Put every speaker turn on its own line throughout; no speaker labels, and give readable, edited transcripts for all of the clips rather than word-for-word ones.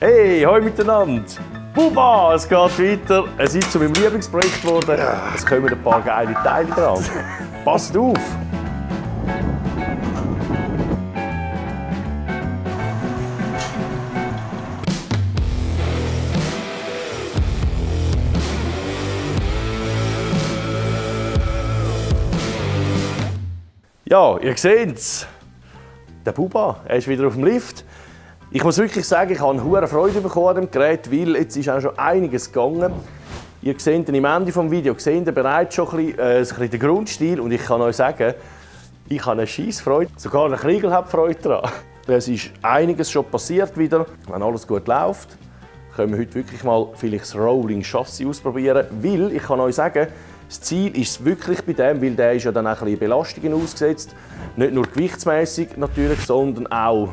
Hey, hoi miteinander! Buba, es geht weiter. Es ist zu meinem Lieblingsprojekt geworden. Es kommen ein paar geile Teile dran. Passt auf! Ja, ihr seht es. Der Buba, er ist wieder auf dem Lift. Ich muss wirklich sagen, ich habe eine hohe Freude bekommen an dem Gerät, weil jetzt ist auch schon einiges gegangen. Ihr seht am Ende des Videos bereits schon ein bisschen den Grundstil und ich kann euch sagen, ich habe eine Scheissfreude, sogar der Kriegel hat Freude daran. Es ist einiges schon passiert wieder. Wenn alles gut läuft, können wir heute wirklich mal vielleicht das Rolling Chassis ausprobieren, weil ich kann euch sagen, das Ziel ist wirklich bei dem, weil der ist ja dann auch ein bisschen Belastungen ausgesetzt. Nicht nur gewichtsmäßig natürlich, sondern auch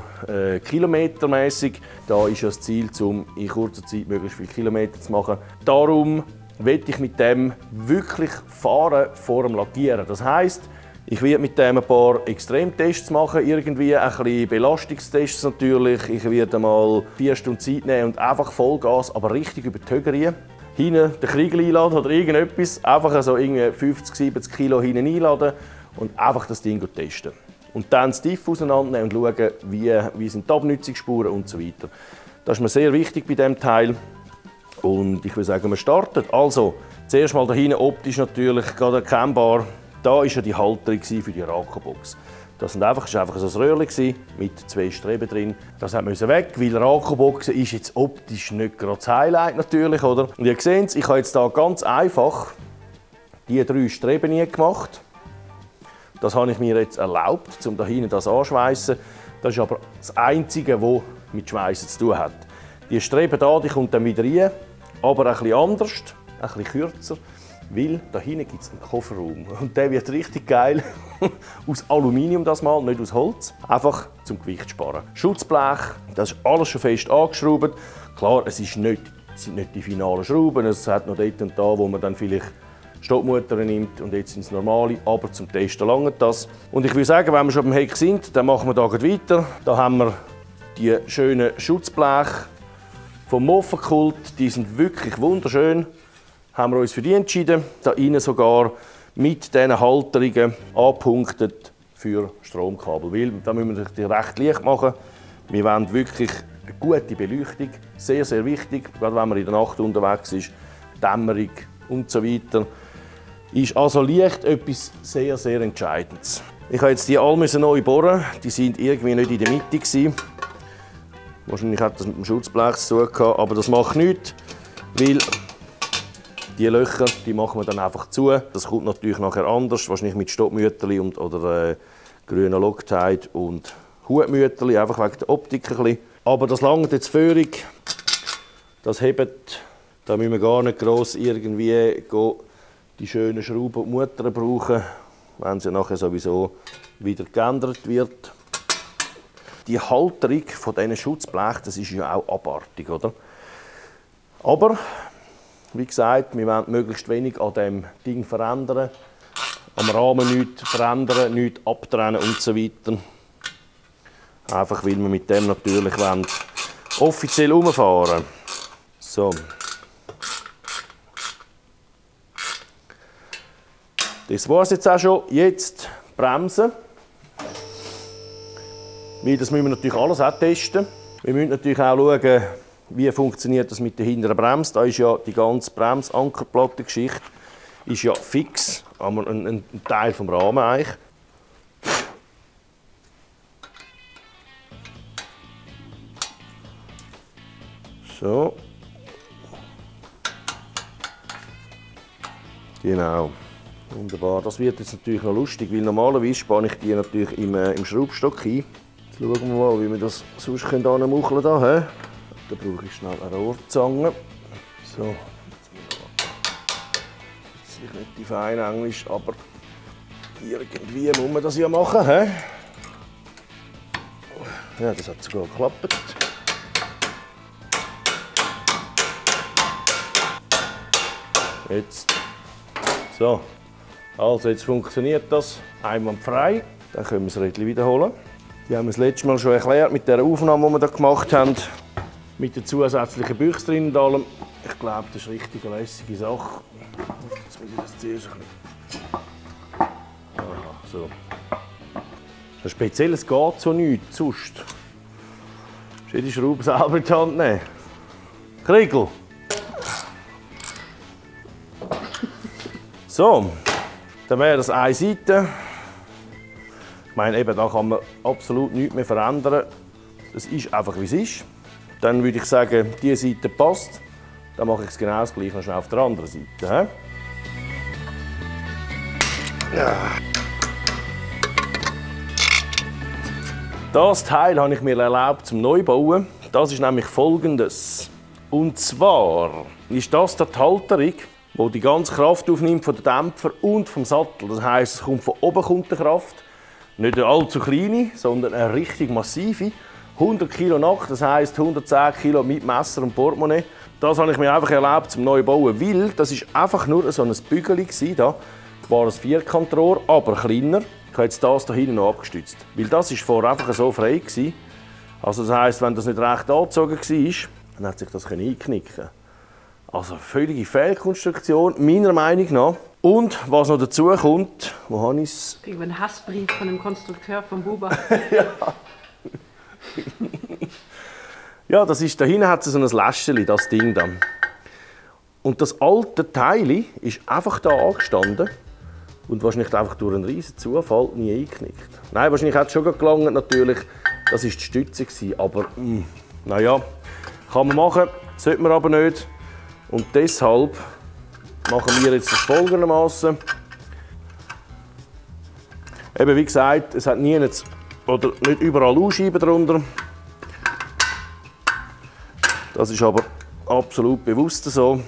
kilometermäßig. Da ist ja das Ziel, um in kurzer Zeit möglichst viele Kilometer zu machen. Darum will ich mit dem wirklich fahren vor dem Lackieren. Das heisst, ich werde mit dem ein paar Extremtests machen, irgendwie ein bisschen Belastungstests natürlich. Ich werde mal 4 Stunden Zeit nehmen und einfach Vollgas, aber richtig über die Höhe. Hinten den Kriegel einladen oder irgendetwas, einfach so irgendwie 50, 70 Kilo hinten einladen und einfach das Ding testen. Und dann das Diff auseinandernehmen und schauen, wie sind die Abnutzungsspuren und so weiter. Das ist mir sehr wichtig bei diesem Teil. Und ich würde sagen, wir starten. Also, zuerst mal da hinten optisch natürlich gerade erkennbar. Da war ja die Halterung für die Rakobox. Das war einfach so ein Röhrchen mit 2 Streben drin. Das musste weg, weil Rakoboxen ist jetzt optisch nicht gerade das Highlight natürlich, oder? Und ihr seht, ich habe jetzt hier ganz einfach die 3 Streben hier gemacht. Das habe ich mir jetzt erlaubt, um da hinten das anzuschweissen. Das ist aber das Einzige, was mit Schweissen zu tun hat. Die Streben hier, die kommt dann wieder rein, aber ein bisschen anders, ein bisschen kürzer. Weil da hinten gibt es einen Kofferraum und der wird richtig geil. Aus Aluminium das mal, nicht aus Holz. Einfach zum Gewicht sparen. Schutzblech, das ist alles schon fest angeschraubt. Klar, es sind nicht die finalen Schrauben, es hat noch dort und da, wo man dann vielleicht Stoppmutter nimmt und jetzt sind es normale, aber zum Testen langt das. Und ich würde sagen, wenn wir schon beim Heck sind, dann machen wir da weiter. Da haben wir die schönen Schutzbleche vom Moffenkult, die sind wirklich wunderschön. Haben wir uns für die entschieden. Da innen sogar mit diesen Halterungen angepunktet für Stromkabel. Weil da müssen wir die recht leicht machen. Wir wollen wirklich eine gute Beleuchtung. Sehr, sehr wichtig, gerade wenn man in der Nacht unterwegs ist. Dämmerung und so weiter. Ist also Licht etwas sehr, sehr Entscheidendes. Ich habe jetzt die alle neu bohren. Die sind irgendwie nicht in der Mitte gewesen. Wahrscheinlich hat das mit dem Schutzblech zu tun gehabt, aber das macht nichts, weil die Löcher, die machen wir dann einfach zu. Das kommt natürlich nachher anders, wahrscheinlich mit Stoppmütterli oder grünen Loctite und Hutmütterli, einfach wegen der Optik ein bisschen. Aber das langt jetzt völlig. Das hebt, da müssen wir gar nicht gross irgendwie die schönen Schrauben und Mutter brauchen, wenn sie nachher sowieso wieder geändert wird. Die Halterung von diesen Schutzblechen, das ist ja auch abartig, oder? Aber wie gesagt, wir wollen möglichst wenig an diesem Ding verändern. Am Rahmen nichts verändern, nichts abtrennen und so weiter. Einfach weil wir mit dem natürlich offiziell umfahren. So. Das war es jetzt auch schon. Jetzt bremsen. Weil das müssen wir natürlich alles auch testen. Wir müssen natürlich auch schauen, wie funktioniert das mit der hinteren Bremse. Da ist ja die ganze Bremsankerplatte-Geschichte ist ja fix, aber ein Teil vom Rahmen eigentlich. So. Genau. Wunderbar. Das wird jetzt natürlich noch lustig, weil normalerweise spanne ich die natürlich im Schraubstock ein. Jetzt schauen wir mal, wie wir das sonst anmuckeln können. Da brauche ich schnell eine Rohrzange. So. Jetzt ist nicht die feine Englisch, aber irgendwie muss man das ja machen. He? Ja, das hat sogar geklappt. Jetzt. So. Also jetzt funktioniert das einwandfrei. Dann können wir das Rädchen wiederholen. Die haben wir das letzte Mal schon erklärt mit der Aufnahme, die wir da gemacht haben. mit der zusätzlichen Büchse drin und allem. Ich glaube, das ist eine richtig lässige Sache. Jetzt muss ich das zuerst ein bisschen... Aha, so. Das Spezielles geht so nichts, sonst. Du musst die Schraube selber in die Hand nehmen. Kriegel. So, dann wäre das eine Seite. Ich meine, eben, da kann man absolut nichts mehr verändern. Das ist einfach, wie es ist. Dann würde ich sagen, diese Seite passt. Dann mache ich es genau das gleiche noch schnell auf der anderen Seite. Ja. Das Teil habe ich mir erlaubt zum Neubauen. Das ist nämlich folgendes. Und zwar ist das die Halterung, die die ganze Kraft aufnimmt von den Dämpfer und vom Sattel. Das heisst, es kommt von oben kommt die Kraft. Nicht eine allzu kleine, sondern eine richtig massive. 100 Kilo Nack, das heisst 110 Kilo mit Messer und Portemonnaie. Das habe ich mir einfach erlaubt zum Neubauen, weil das ist einfach nur so ein Bügel da. War ein Vierkantrohr, aber kleiner. Ich habe jetzt das hier hinten noch abgestützt. Weil das war vorher einfach so frei gewesen. Also das heisst, wenn das nicht recht angezogen war, dann hat sich das einknicken. Also völlige Fehlkonstruktion, meiner Meinung nach. Und was noch dazu kommt, wo habe ich es?
Kriegen wir einen Hassbrief von dem Konstrukteur von Buba.
Ja. Ja, das ist, da hinten hat es so ein Läschchen, das Ding dann. Und das alte Teil ist einfach da angestanden und wahrscheinlich einfach durch einen riesen Zufall nie eingeknickt. Nein, wahrscheinlich hat es schon gelangt, natürlich. Das war die Stütze, aber naja, kann man machen, sollte man aber nicht. Und deshalb machen wir jetzt das folgendermaßen. Eben wie gesagt, es hat nie oder nicht überall Ausscheiben drunter. Das ist aber absolut bewusst so,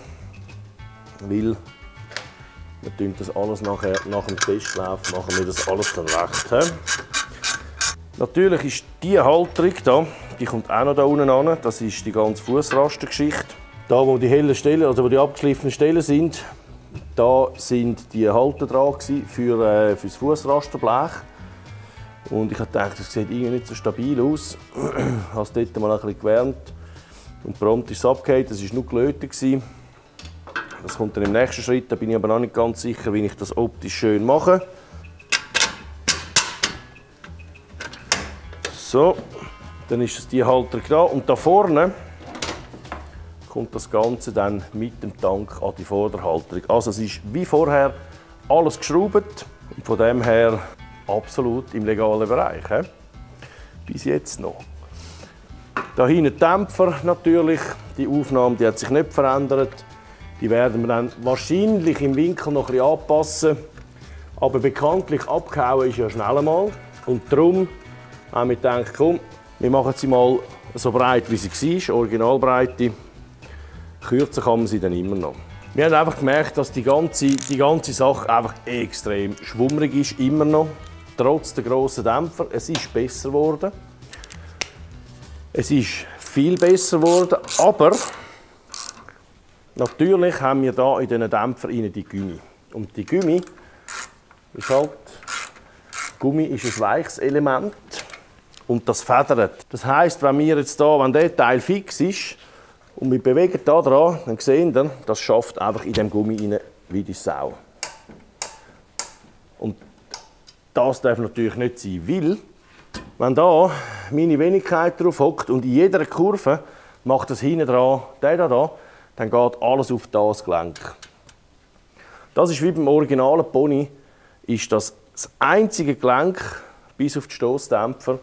weil wir tun das alles nachher, nach dem Testlauf machen wir das alles dann recht. He? Natürlich ist diese Halterung da, die kommt auch noch da unten an. Das ist die ganze Fußrastengeschichte. Da, wo die hellen Stellen, also wo die abgeschliffenen Stellen sind, da sind die Halter dran für das Fußrastenblech. Und ich habe gedacht, das sieht irgendwie nicht so stabil aus. Ich habe es dort mal ein bisschen gewärmt. Und prompt ist es abgefallen, das war nur gelötet. Das kommt dann im nächsten Schritt, da bin ich aber noch nicht ganz sicher, wie ich das optisch schön mache. So, dann ist es die Halterung da und da vorne kommt das Ganze dann mit dem Tank an die Vorderhalterung. Also es ist wie vorher alles geschraubt und von dem her absolut im legalen Bereich. He? Bis jetzt noch. Da hinten Dämpfer natürlich, die Aufnahme die hat sich nicht verändert. Die werden wir dann wahrscheinlich im Winkel noch ein bisschen anpassen. Aber bekanntlich abgehauen ist ja schnell einmal. Und darum haben wir gedacht, komm, wir machen sie mal so breit wie sie war, Originalbreite. Kürzer kann man sie dann immer noch. Wir haben einfach gemerkt, dass die ganze Sache einfach extrem schwummrig ist, immer noch. Trotz der grossen Dämpfer. Es ist besser geworden. Es ist viel besser geworden, aber natürlich haben wir hier in diesen Dämpfer die Gummi. Und die Gummi ist halt, Gummi ist ein weiches Element und das federt. Das heisst, wenn der Teil fix ist und wir bewegen da dran, dann sehen wir, das schafft einfach in dem Gummi rein wie die Sau. Und das darf natürlich nicht sein, weil wenn da meine Wenigkeit drauf hockt und in jeder Kurve macht das hinten dran, der da, dann geht alles auf das Gelenk. Das ist wie beim originalen Pony, ist das einzige Gelenk bis auf die Stossdämpfer,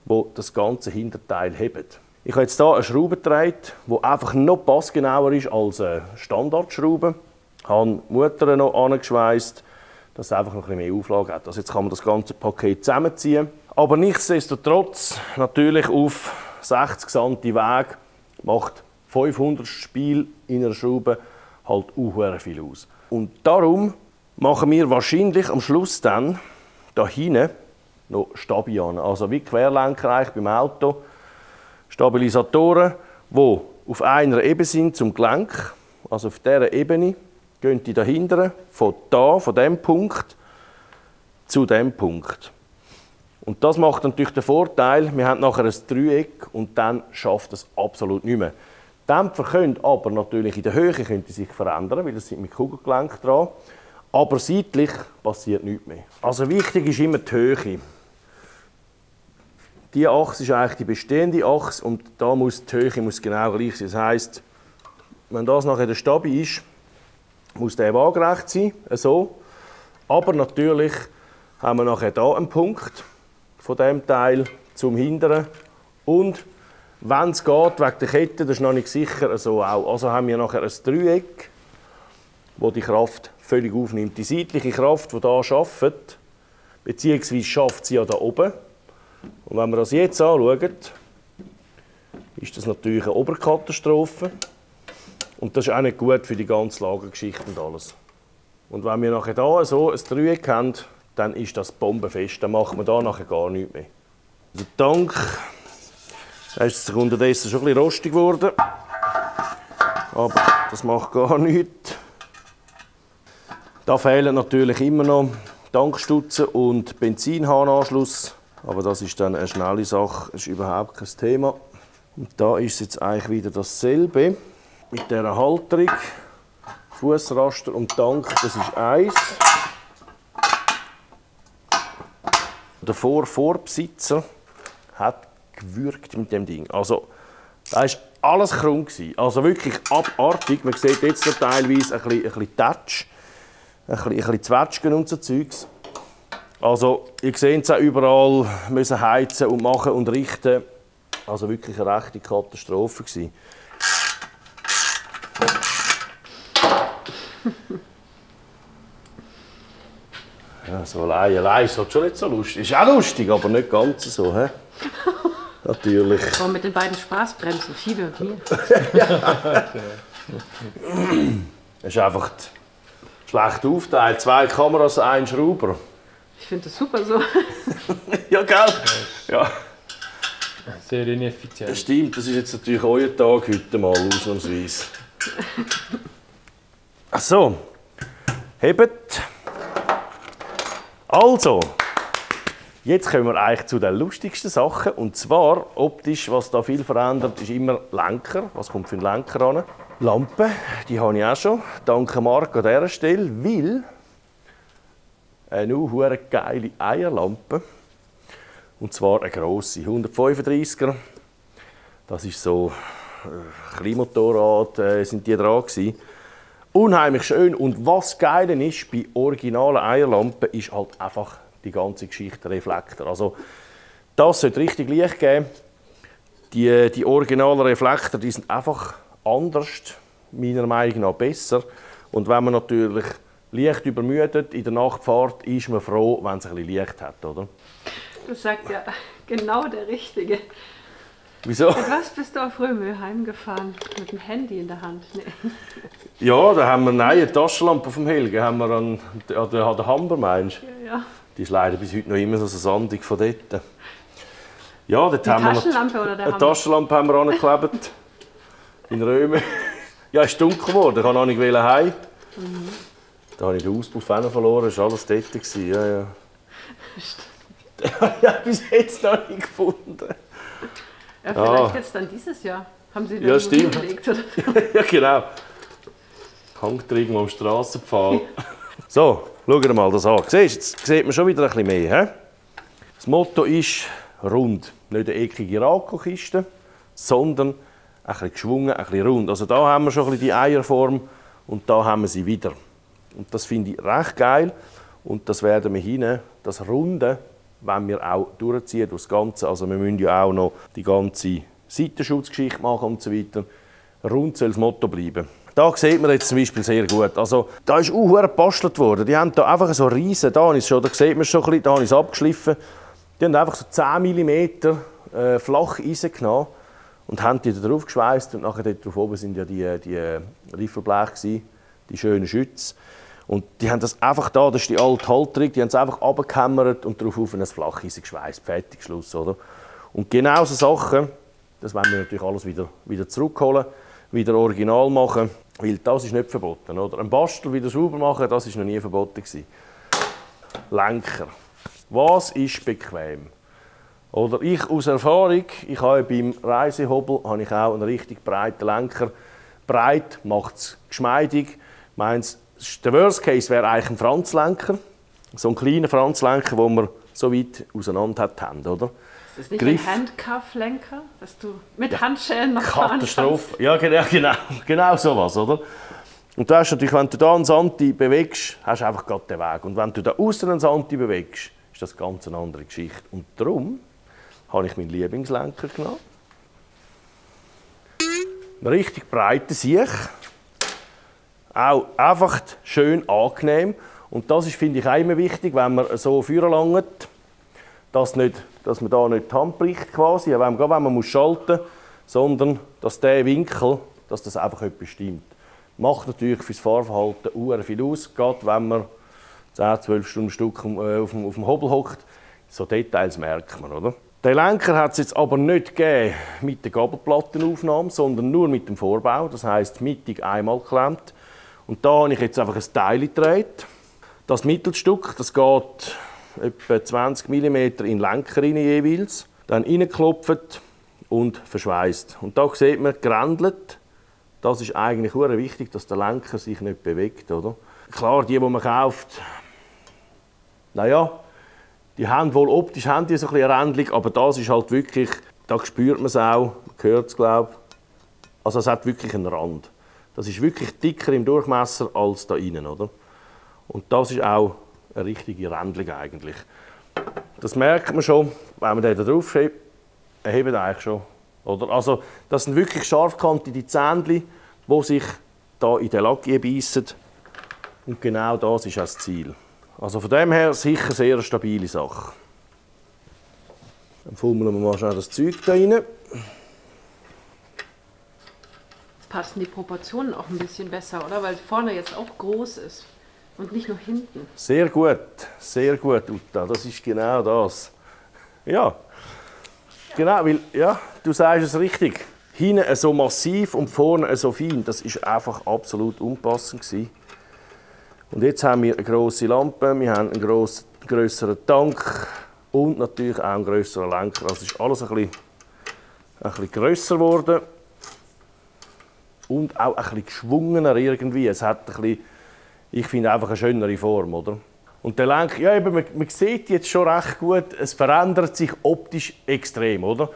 wo das ganze Hinterteil hebt. Ich habe jetzt hier eine Schraube getragen, die einfach noch passgenauer ist als eine Standardschraube. Ich habe die Mutter noch angeschweißt, dass es einfach noch ein bisschen mehr Auflage hat. Also jetzt kann man das ganze Paket zusammenziehen. Aber nichtsdestotrotz, natürlich auf 60 cm Weg macht 500 Spiel in einer Schraube halt auch viel aus. Und darum machen wir wahrscheinlich am Schluss dann da hinten noch Stabiane, also wie Querlenker beim Auto. Stabilisatoren, die auf einer Ebene sind zum Gelenk, also auf dieser Ebene, gehen die dahinter, von diesem Punkt zu diesem Punkt. Und das macht natürlich den Vorteil, wir haben nachher ein Dreieck und dann schafft es absolut nicht mehr. Die Dämpfer können aber natürlich in der Höhe sich verändern, weil das sind mit Kugelgelenk dran. Aber seitlich passiert nichts mehr. Also wichtig ist immer die Höhe. Diese Achse ist eigentlich die bestehende Achse und da muss die Höhe genau gleich sein. Das heisst, wenn das nachher der Stabi ist, muss der waagerecht sein, so. Aber natürlich haben wir nachher hier einen Punkt von diesem Teil zum Hinteren. Und wenn es geht, wegen der Kette, das ist noch nicht sicher, so auch. Also haben wir nachher ein Dreieck, wo die Kraft völlig aufnimmt. Die seitliche Kraft, die hier arbeitet, beziehungsweise schafft sie ja da oben. Und wenn wir das jetzt anschauen, ist das natürlich eine Oberkatastrophe. Und das ist auch nicht gut für die ganze Lagergeschichte und alles. Und wenn wir nachher hier so ein Dreieck haben, dann ist das bombenfest. Dann machen wir da nachher gar nichts mehr. Der Tank ist unterdessen schon ein bisschen rostig geworden. Aber das macht gar nichts. Da fehlen natürlich immer noch Tankstutzen und Benzinhahnanschluss. Aber das ist dann eine schnelle Sache, das ist überhaupt kein Thema. Und da ist jetzt eigentlich wieder dasselbe. Mit dieser Halterung, Fußraster und Tank, das ist eins. Der Vorbesitzer hat gewürgt mit dem Ding. Also, da war alles krumm. Also wirklich abartig. Man sieht jetzt noch teilweise ein bisschen Touch, ein bisschen Zwetschgen und so Zeugs. Also, ihr seht es auch überall, müssen heizen und machen und richten. Also wirklich eine rechte Katastrophe gewesen. Ja, so allein ist schon nicht so lustig. Ist auch lustig, aber nicht ganz so. He? Natürlich.
So mit den beiden Spaßbremsen, Fiebe und mir.
Es ist einfach schlecht aufteilt. 2 Kameras, 1 Schrauber.
Ich finde das super so.
Ja, gell? Ja.
Sehr ineffizient.
Das stimmt, das ist jetzt natürlich euer Tag heute mal, ausnahmsweise. So, hebt. Also, jetzt kommen wir eigentlich zu den lustigsten Sachen. Und zwar, optisch, was da viel verändert, ist immer Lenker. Was kommt für ein Lenker an? Lampe, die habe ich auch schon. Danke Marc an dieser Stelle, weil eine geile Eierlampe. Und zwar eine grosse, 135er. Das ist so Kleinmotorrad, sind die dran gewesen. Unheimlich schön. Und was geil ist bei originalen Eierlampen, ist halt einfach die ganze Geschichte Reflektor. Also das sollte richtig Licht geben. Die originalen Reflektor, die sind einfach anders, meiner Meinung nach besser. Und wenn man natürlich Licht übermüdet in der Nachtfahrt, ist man froh, wenn es ein bisschen Licht hat, oder?
Das sagt ja genau der Richtige.
Wieso?
Mit was bist du auf Römö heimgefahren? Mit dem Handy in der Hand? Nee.
Ja, da haben wir eine Taschenlampe vom Helge, haben wir an der Hamber, meinst du?
Ja.
Die ist leider bis heute noch immer so sandig von dort. Ja, dort
Die
haben wir noch
Taschenlampe oder der
eine
Hammer?
Taschenlampe haben wir angeklebt. In Röme. Ja, es ist dunkel geworden, ich wollte noch nicht heim. Da habe ich den Auspuff verloren, das war alles dort. Ja, ja. Ja, bis jetzt noch nicht gefunden.
Ja, vielleicht jetzt dann dieses Jahr. Haben Sie
Ja, stimmt.
Gelegt, oder?
Ja, genau. Hängt irgendwo am Strassenpfahl. So, schauen wir mal das an. Siehst du, jetzt sieht man schon wieder ein bisschen mehr. He? Das Motto ist rund. Nicht eine eckige Rako-Kiste, sondern ein bisschen geschwungen, ein bisschen rund. Also da haben wir schon ein bisschen die Eierform und da haben wir sie wieder. Und das finde ich recht geil. Und das werden wir hinten, das Runde, wenn wir auch durchziehen durch das Ganze. Also wir müssen ja auch noch die ganze Seitenschutzgeschichte machen und so weiter. Rund soll das Motto bleiben. Da sieht man jetzt zum Beispiel sehr gut. Also, da ist auch gebastelt worden. Die haben da einfach so riesen, da sieht man es schon ein bisschen, da habe ich es abgeschliffen. Die haben einfach so 10 mm Flacheisen genommen und haben die da drauf geschweißt. Und nachher dort drauf oben sind ja die Riffelbleche, die schönen Schütze. Und die haben das einfach da, das ist die alte Halterung, die haben es einfach runtergehämmert und darauf auf ein Flacheisen geschweißt. Fertig, Schluss, oder? Und genau so Sachen, das wollen wir natürlich alles wieder zurückholen, wieder original machen, weil das ist nicht verboten, oder? Ein Bastel wieder sauber machen, das ist noch nie verboten gewesen. Lenker, Was ist bequem? Oder ich aus Erfahrung, ich habe beim Reisehobel habe ich auch einen richtig breiten Lenker. Breit macht es geschmeidig. Der Worst Case wäre eigentlich ein Franzlenker. So ein kleiner Franzlenker, den wir so weit auseinander haben, oder?
Ist das nicht ein Handcuff-Lenker, dass du mit Handschellen noch fahren kannst?
Katastrophe. Ja, genau sowas, oder? Und du hast natürlich, wenn du da einen Santi bewegst, hast du einfach gerade den Weg. Und wenn du da außen einen Santi bewegst, ist das ganz eine andere Geschichte. Und darum habe ich meinen Lieblingslenker genommen. Einen richtig breiten Siech. Auch einfach schön angenehm. Und das ist, finde ich, auch immer wichtig, wenn man so Feuer langt, dass man da nicht die Hand bricht, quasi, wenn man schalten muss, sondern dass der Winkel, dass das einfach etwas stimmt. Macht natürlich fürs Fahrverhalten sehr viel aus, gerade wenn man 10-12 Stunden Stück auf dem Hobel hockt. So Details merkt man, oder? Den Lenker hat es jetzt aber nicht gegeben mit der Gabelplattenaufnahme, sondern nur mit dem Vorbau. Das heisst, mittig einmal geklemmt. Und da habe ich jetzt einfach ein Teil gedreht. Das Mittelstück, das geht etwa 20 mm in den Lenker rein jeweils. Dann reingeklopft und verschweißt. Und da sieht man, gerändelt. Das ist eigentlich sehr wichtig, dass der Lenker sich nicht bewegt, oder? Klar, die man kauft, naja, die haben wohl optisch haben die so ein bisschen Rändchen, aber das ist halt wirklich, da spürt man es auch, man hört es, glaube ich. Also es hat wirklich einen Rand. Das ist wirklich dicker im Durchmesser als da innen, oder? Und das ist auch eine richtige Rändung eigentlich. Das merkt man schon, wenn man den da drauf hebt, hebt eigentlich schon. Oder? Also das sind wirklich scharfkantige Zähnchen, die sich da in den Lack einbeissen. Und genau das ist auch das Ziel. Also von dem her sicher sehr eine stabile Sache. Dann fummeln wir mal schnell das Zeug da rein.
Jetzt passen die Proportionen auch ein bisschen besser, oder? Weil vorne jetzt auch groß ist und nicht nur hinten.
Sehr gut, Uta. Das ist genau das. Ja, genau, weil ja, du sagst es richtig. Hinten so massiv und vorne so fein, das ist einfach absolut unpassend gewesen. Und jetzt haben wir eine grosse Lampe, wir haben einen grösseren Tank und natürlich auch einen grösseren Lenker. Also ist alles ein bisschen grösser geworden und auch ein bisschen geschwungener irgendwie. Es hat ein bisschen, ich finde, einfach eine schönere Form, oder? Und der Lenker, ja, eben, man sieht jetzt schon recht gut, es verändert sich optisch extrem, oder?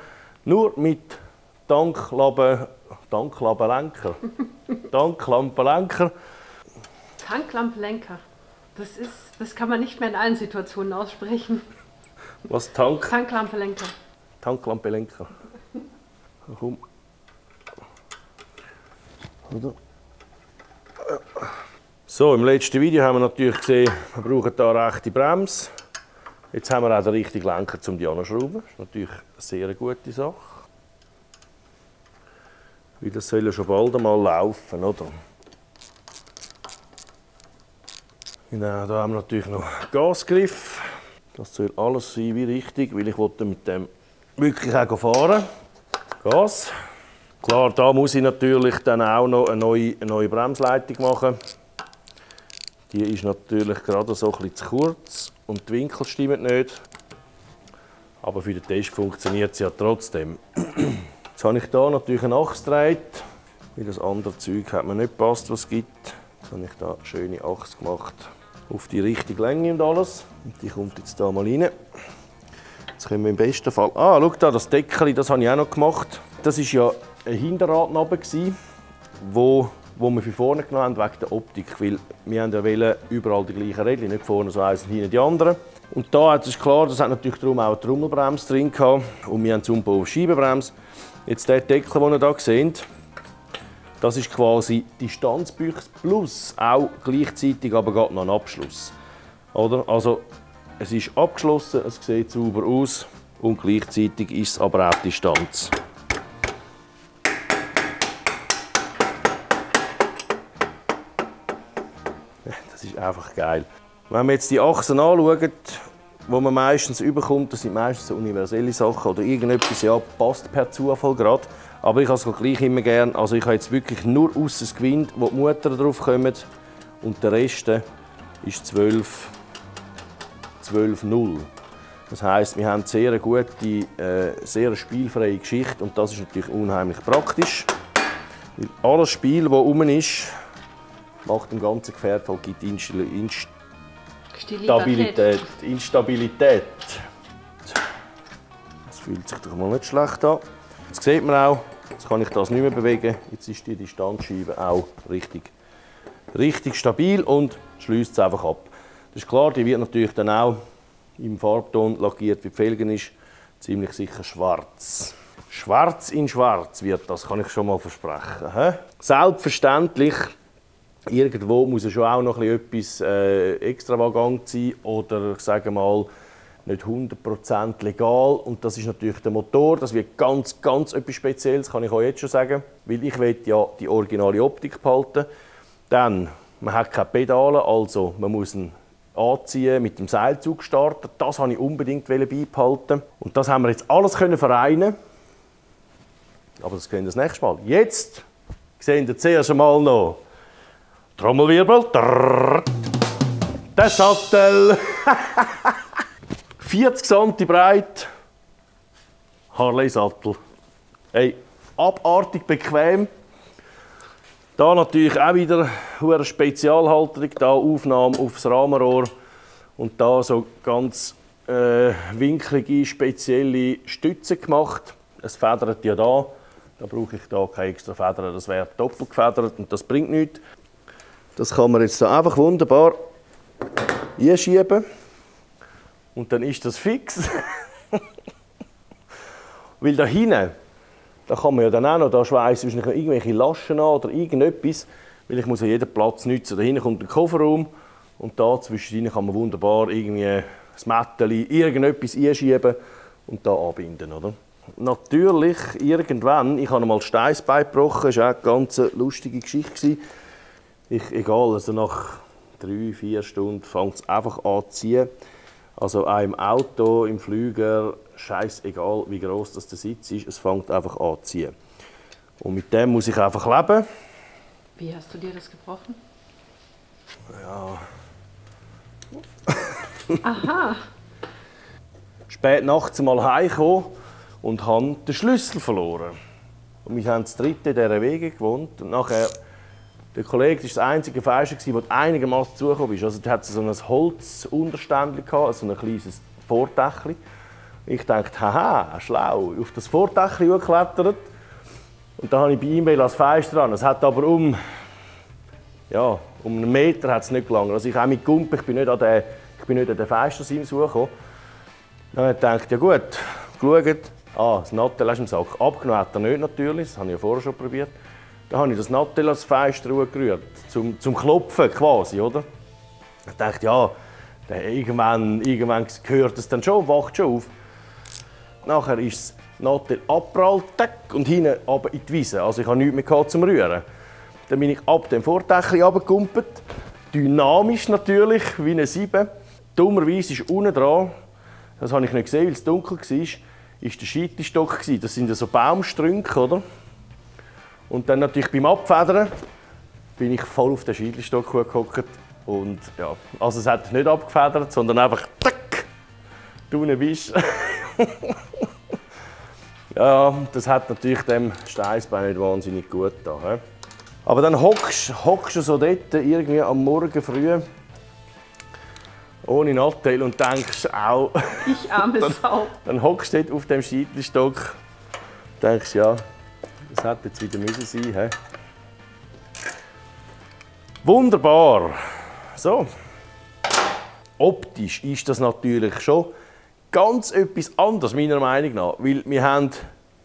Nur mit Tanklampenlenker. Tanklampenlenker.
Tanklampenlenker. Das kann man nicht mehr in allen Situationen aussprechen.
Was?
Tanklampenlenker.
Tanklampenlenker. Komm. Oder? So, im letzten Video haben wir natürlich gesehen, wir brauchen hier eine rechte Bremse. Jetzt haben wir auch den richtigen Lenker zum anschrauben. Das ist natürlich eine sehr gute Sache. Weil das soll ja schon bald einmal laufen, oder? Genau, da haben wir natürlich noch Gasgriff. Das soll alles sein wie richtig, weil ich wollte mit dem wirklich auch fahren. Gas. Klar, da muss ich natürlich dann auch noch eine neue Bremsleitung machen. Die ist natürlich gerade so ein bisschen zu kurz und die Winkel stimmen nicht. Aber für den Test funktioniert es ja trotzdem. Jetzt habe ich hier natürlich eine Achse gedreht, weil das andere Zeug hat mir nicht gepasst, was es gibt. Jetzt habe ich hier eine schöne Achse gemacht, auf die richtige Länge und alles. Und die kommt jetzt hier mal rein. Jetzt können wir im besten Fall... Ah, schau da, das Deckel, das habe ich auch noch gemacht. Das war ja ein Hinterradnabe, wo wir für vorne genommen haben, wegen der Optik. Weil wir haben ja überall die gleichen Räder, nicht vorne so eins und hinten die anderen. Und da ist klar, das hat natürlich darum auch eine Trommelbremse drin gehabt. Und wir haben zum Umbau auf Scheibenbremse. Jetzt der Deckel, den ihr hier seht, das ist quasi Distanzbüchse plus auch gleichzeitig aber gerade noch ein Abschluss. Oder? Also es ist abgeschlossen, es sieht sauber aus und gleichzeitig ist es aber auch Distanz. Das ist einfach geil. Wenn wir jetzt die Achsen anschauen, die man meistens überkommt, das sind meistens universelle Sachen oder irgendetwas, ja, passt per Zufall gerade. Aber ich habe es gleich immer gern. Also ich habe jetzt wirklich nur aus das Gewinde, wo die Mutter drauf kommt und der Rest ist 12,0. Das heisst, wir haben sehr eine gute, sehr spielfreie Geschichte und das ist natürlich unheimlich praktisch. Weil alles Spiel, das rum ist, macht dem ganzen Gefährt halt gibt Instabilität. Das fühlt sich doch mal nicht schlecht an. Jetzt sieht man auch, jetzt kann ich das nicht mehr bewegen. Jetzt ist die Distanzscheibe auch richtig stabil und schließt es einfach ab. Das ist klar, die wird natürlich dann auch im Farbton lackiert, wie die Felgen ist, ziemlich sicher schwarz. Schwarz in schwarz wird das, kann ich schon mal versprechen. He? Selbstverständlich, irgendwo muss ja schon auch noch etwas extravagant sein oder, ich sage mal, nicht 100% legal. Und das ist natürlich der Motor, das wird ganz etwas Spezielles, kann ich euch jetzt schon sagen. Weil ich will ja die originale Optik behalten. Dann, man hat keine Pedale, also man muss ihn anziehen, mit dem Seilzug starten. Das wollte ich unbedingt beibehalten. Und das haben wir jetzt alles vereinen. Aber das können wir das nächste Mal. Jetzt sehen wir zuerst einmal noch Trommelwirbel. Der Sattel. 40 cm breit. Harley-Sattel. Hey, abartig bequem. Da natürlich auch wieder eine Spezialhalterung, da Aufnahme aufs Rahmenrohr und da so ganz winklige, spezielle Stützen gemacht. Es federt ja da brauche ich da keine extra Federn, das wäre doppelt gefedert und das bringt nichts. Das kann man jetzt da einfach wunderbar einschieben und dann ist das fix. Weil da hinten, da kann man ja dann auch noch, da schweissen wahrscheinlich noch irgendwelche Laschen an oder irgendetwas, weil ich muss ja jeden Platz nutzen. Da hinten kommt der Kofferraum und da zwischendrin kann man wunderbar irgendwie das Mätteli, irgendetwas einschieben und da anbinden, oder? Natürlich, irgendwann, ich habe einmal Steißbein gebrochen, das war auch eine ganz lustige Geschichte. Egal, also nach 3-4 Stunden fängt es einfach an zu ziehen. Also auch im Auto, im Flüger, scheißegal wie gross das der Sitz ist, es fängt einfach an zu ziehen. Und mit dem muss ich einfach leben.
Wie hast du dir das gebrochen?
Ja.
Aha.
Spät nachts mal heimgekommen und habe den Schlüssel verloren. Und wir haben das dritte dieser Wege gewohnt. Und nachher, der Kollege war das einzige Fenster, das einigermaßen zugekommen ist. Also, der hatte so ein Holzunterständchen, so ein kleines Vordächchen. Ich dachte, haha, schlau, auf das Vordächchen geklettert. Und dann habe ich bei ihm das Fenster dran. Es hat aber um einen Meter hat's nicht gelangt. Also ich auch mit Gump, ich bin nicht an den Fenstersims gekommen. Dann habe ich gedacht, ja gut, geschaut, das Nattel ist im Sack. Abgenommen hat er nicht natürlich, das habe ich ja vorher schon probiert. Dann habe ich das Nattel ans Fenster gerührt, zum Klopfen quasi, oder? Ich dachte, ja, irgendwann gehört es dann schon, wacht schon auf. Nachher ist das Nattel abgeprallt und hinten aber in die Wiese. Also ich hatte nichts mehr zum Rühren. Dann bin ich ab dem Vordächchen runtergekumpelt. Dynamisch natürlich, wie eine Sieben. Dummerweise ist unten dran, das habe ich nicht gesehen, weil es dunkel war, ist der Scheitelstock. Das sind ja so Baumstrünke, oder? Und dann natürlich beim Abfedern bin ich voll auf den Scheitelstock gehockt. Und ja, also es hat nicht abgefedert, sondern einfach tack, du ne bist. Ja, das hat natürlich dem Steißbein nicht wahnsinnig gut getan. Aber dann hockst du so dort irgendwie am Morgen früh ohne Nattel und denkst auch.
Ich arme Sau.
Dann hockst du dort auf dem Scheitelstock und denkst, ja, das hätte jetzt wieder müssen sein. He? Wunderbar. So. Optisch ist das natürlich schon ganz etwas anderes, meiner Meinung nach. Weil wir haben,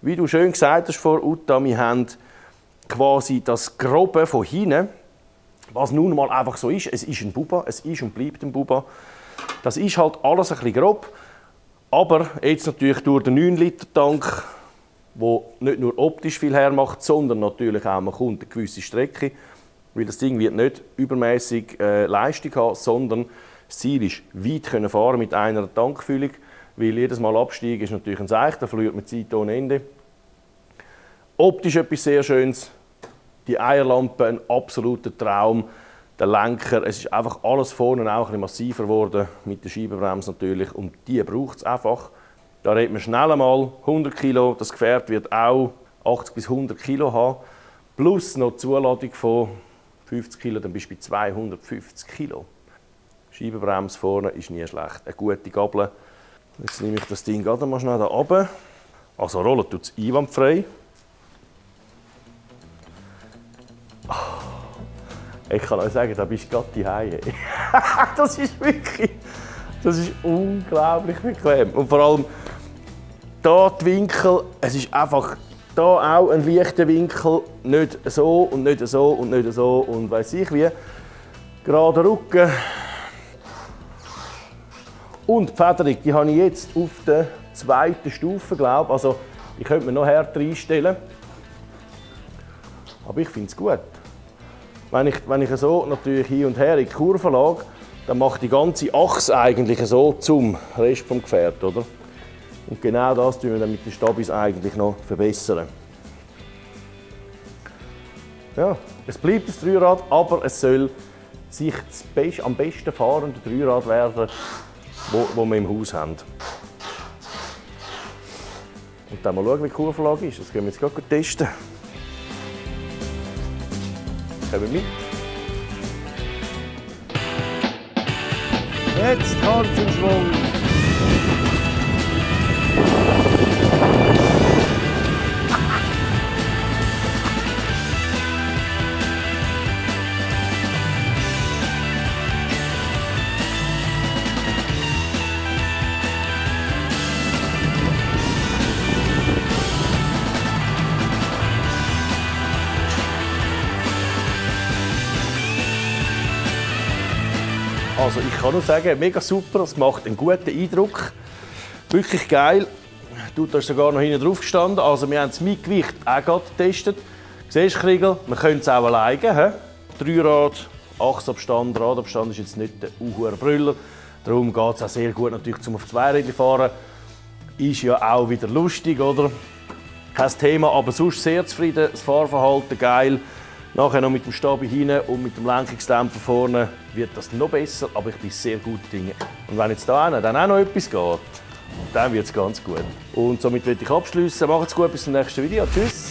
wie du schön gesagt hast vor Uta, wir haben quasi das Grobe von hinten, was nun mal einfach so ist. Es ist ein Buba, es ist und bleibt ein Buba. Das ist halt alles ein bisschen grob. Aber jetzt natürlich durch den 9-Liter-Tank, der nicht nur optisch viel hermacht, sondern natürlich auch, man kommt eine gewisse Strecke. Weil das Ding wird nicht übermäßig Leistung haben, sondern das Ziel ist, weit fahren können mit einer Tankfüllung. Weil jedes Mal absteigen ist natürlich ein Seich, da verliert man Zeit ohne Ende. Optisch etwas sehr Schönes. Die Eierlampe, ein absoluter Traum. der Lenker. Es ist einfach alles vorne auch ein bisschen massiver geworden, mit der Scheibenbremse natürlich. Und die braucht es einfach. Da redet man schnell einmal 100 Kilo. Das Gefährt wird auch 80 bis 100 Kilo haben. Plus noch die Zuladung von 50 Kilo, dann bist du bei 250 Kilo. Scheibenbremse vorne ist nie schlecht. Eine gute Gabel. Jetzt nehme ich das Ding gerade mal schnell da runter. Also rollen tut es einwandfrei. Ich kann euch sagen, da bist du gerade zu Hause. Das ist wirklich, das ist unglaublich bequem. Und vor allem hier die Winkel, es ist einfach hier auch ein leichter Winkel, nicht so und nicht so und nicht so und weiss ich wie. Gerade Rücken. Und die Federung, die habe ich jetzt auf der zweiten Stufe, glaube ich. Also ich könnte mir noch härter einstellen. Aber ich finde es gut. Wenn ich so natürlich hin und her in die Kurve lage, dann macht die ganze Achse eigentlich so zum Rest des Gefährts, oder? Und genau das tun wir dann mit den Stabis eigentlich noch verbessern. Ja, es bleibt ein Dreirad, aber es soll sich am besten fahrende Dreirad werden, wo wir im Haus haben. Und dann mal schauen, wie die Kurvenlage ist. Das gehen wir jetzt gleich testen. Kommen wir mit. Jetzt Hand in Schwung. Also ich kann nur sagen, mega super, es macht einen guten Eindruck. Wirklich geil. Da ist sogar noch hinten drauf gestanden. Also wir haben das Mitgewicht auch gerade getestet. Siehst du, Kriegel, wir können es auch alleine. Dreirad, Achsabstand, Radabstand ist jetzt nicht der Brüller. Darum geht es auch sehr gut natürlich zum auf Zweirädchen fahren. Ist ja auch wieder lustig, oder? Kein Thema, aber sonst sehr zufrieden. Das Fahrverhalten geil. Nachher noch mit dem Stabi hinten und mit dem Lenkungsdämpfer vorne wird das noch besser, aber ich bin sehr gut Dinge. Und wenn jetzt da dann auch noch etwas geht, dann wird es ganz gut. Und somit will ich abschließen. Macht's gut, bis zum nächsten Video. Tschüss!